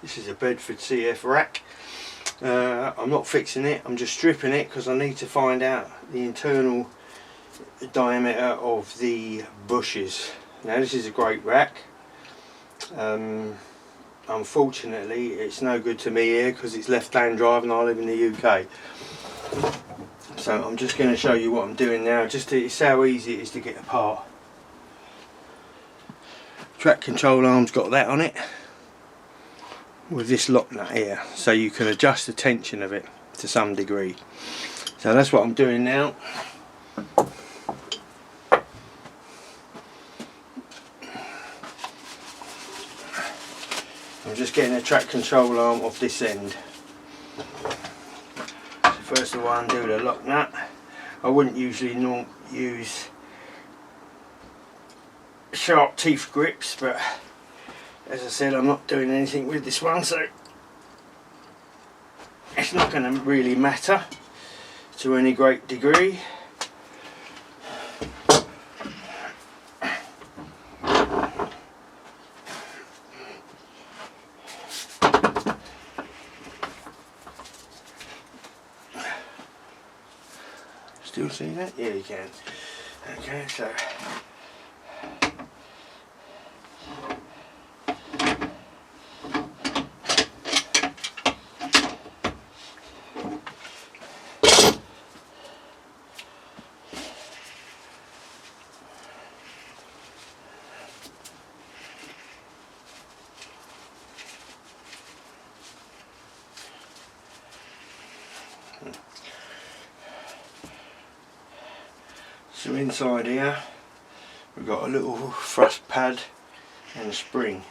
This is a Bedford CF rack. I'm not fixing it, I'm just stripping it because I need to find out the internal diameter of the bushes. Now this is a great rack. Unfortunately it's no good to me here because it's left-hand drive and I live in the UK. So I'm just going to show you what I'm doing now, just to see how easy it is to get apart. Track control arm's got that on it with this lock nut here, so you can adjust the tension of it to some degree. So that's what I'm doing now. I'm just getting a track control arm off this end. So first of all, undo the lock nut. I wouldn't usually use sharp teeth grips, but as I said, I'm not doing anything with this one, so it's not going to really matter to any great degree. Still see that? Yeah, you can. Okay, so so inside here we've got a little thrust pad and a spring.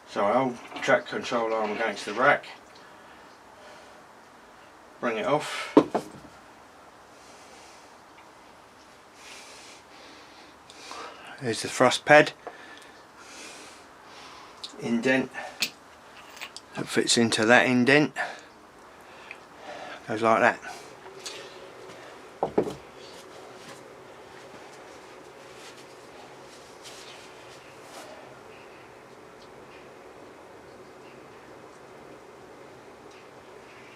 So I'll track control arm against the rack, bring it off, there's the thrust pad, indent that fits into that indent, goes like that.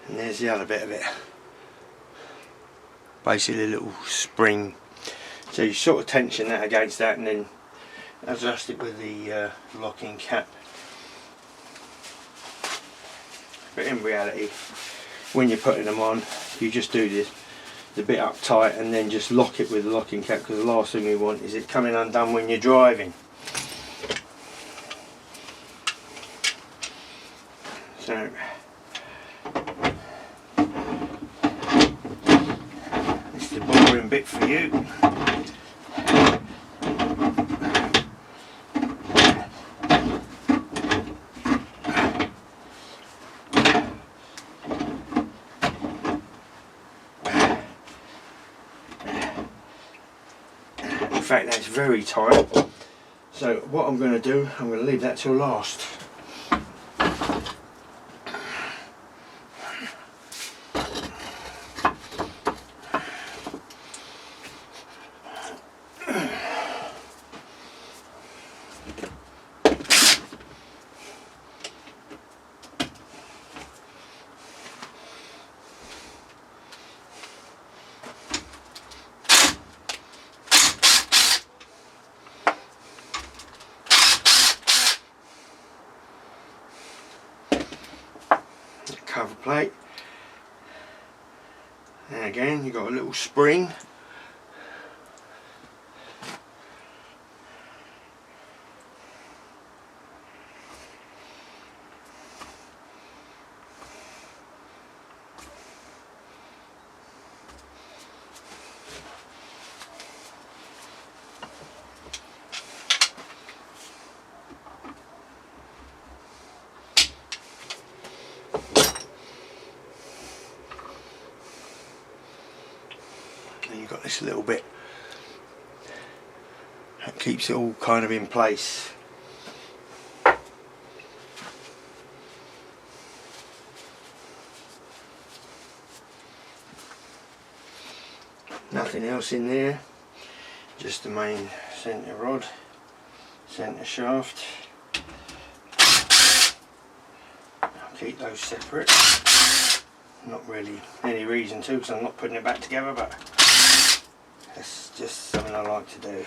And there's the other bit of it, basically a little spring. So you sort of tension that against that and then adjust it with the locking cap. But in reality, when you're putting them on, you just do the bit up tight and then just lock it with the locking cap, because the last thing you want is it coming undone when you're driving. So this is the boring bit for you. In fact, that's very tight. So what I'm going to do, I'm going to leave that till last. Cover plate, and again you've got a little spring. And you've got this little bit that keeps it all kind of in place. Nothing else in there, just the main centre rod. centre shaft. I'll keep those separate. Not really any reason to, because I'm not putting it back together, but that's just something I like to do.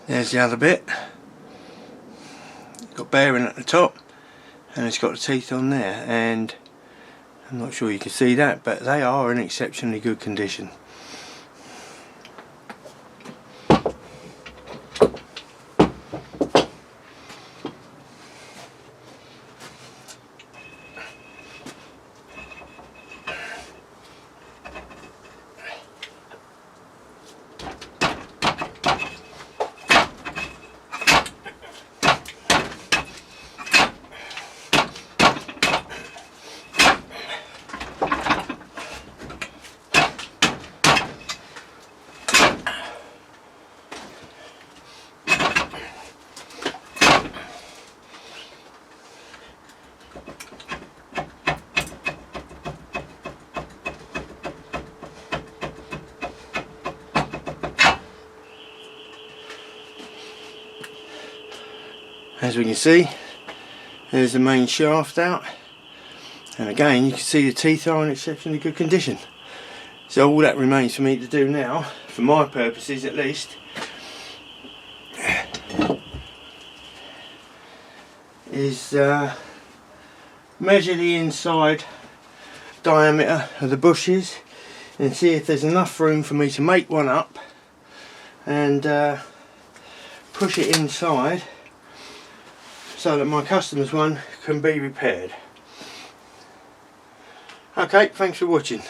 There's the other bit. Got bearing at the top, and it's got the teeth on there, and I'm not sure you can see that, but they are in exceptionally good condition. As we can see, there's the main shaft out, and again you can see the teeth are in exceptionally good condition. So all that remains for me to do now, for my purposes at least, is measure the inside diameter of the bushes and see if there's enough room for me to make one up and push it inside so that my customer's one can be repaired. Okay, thanks for watching.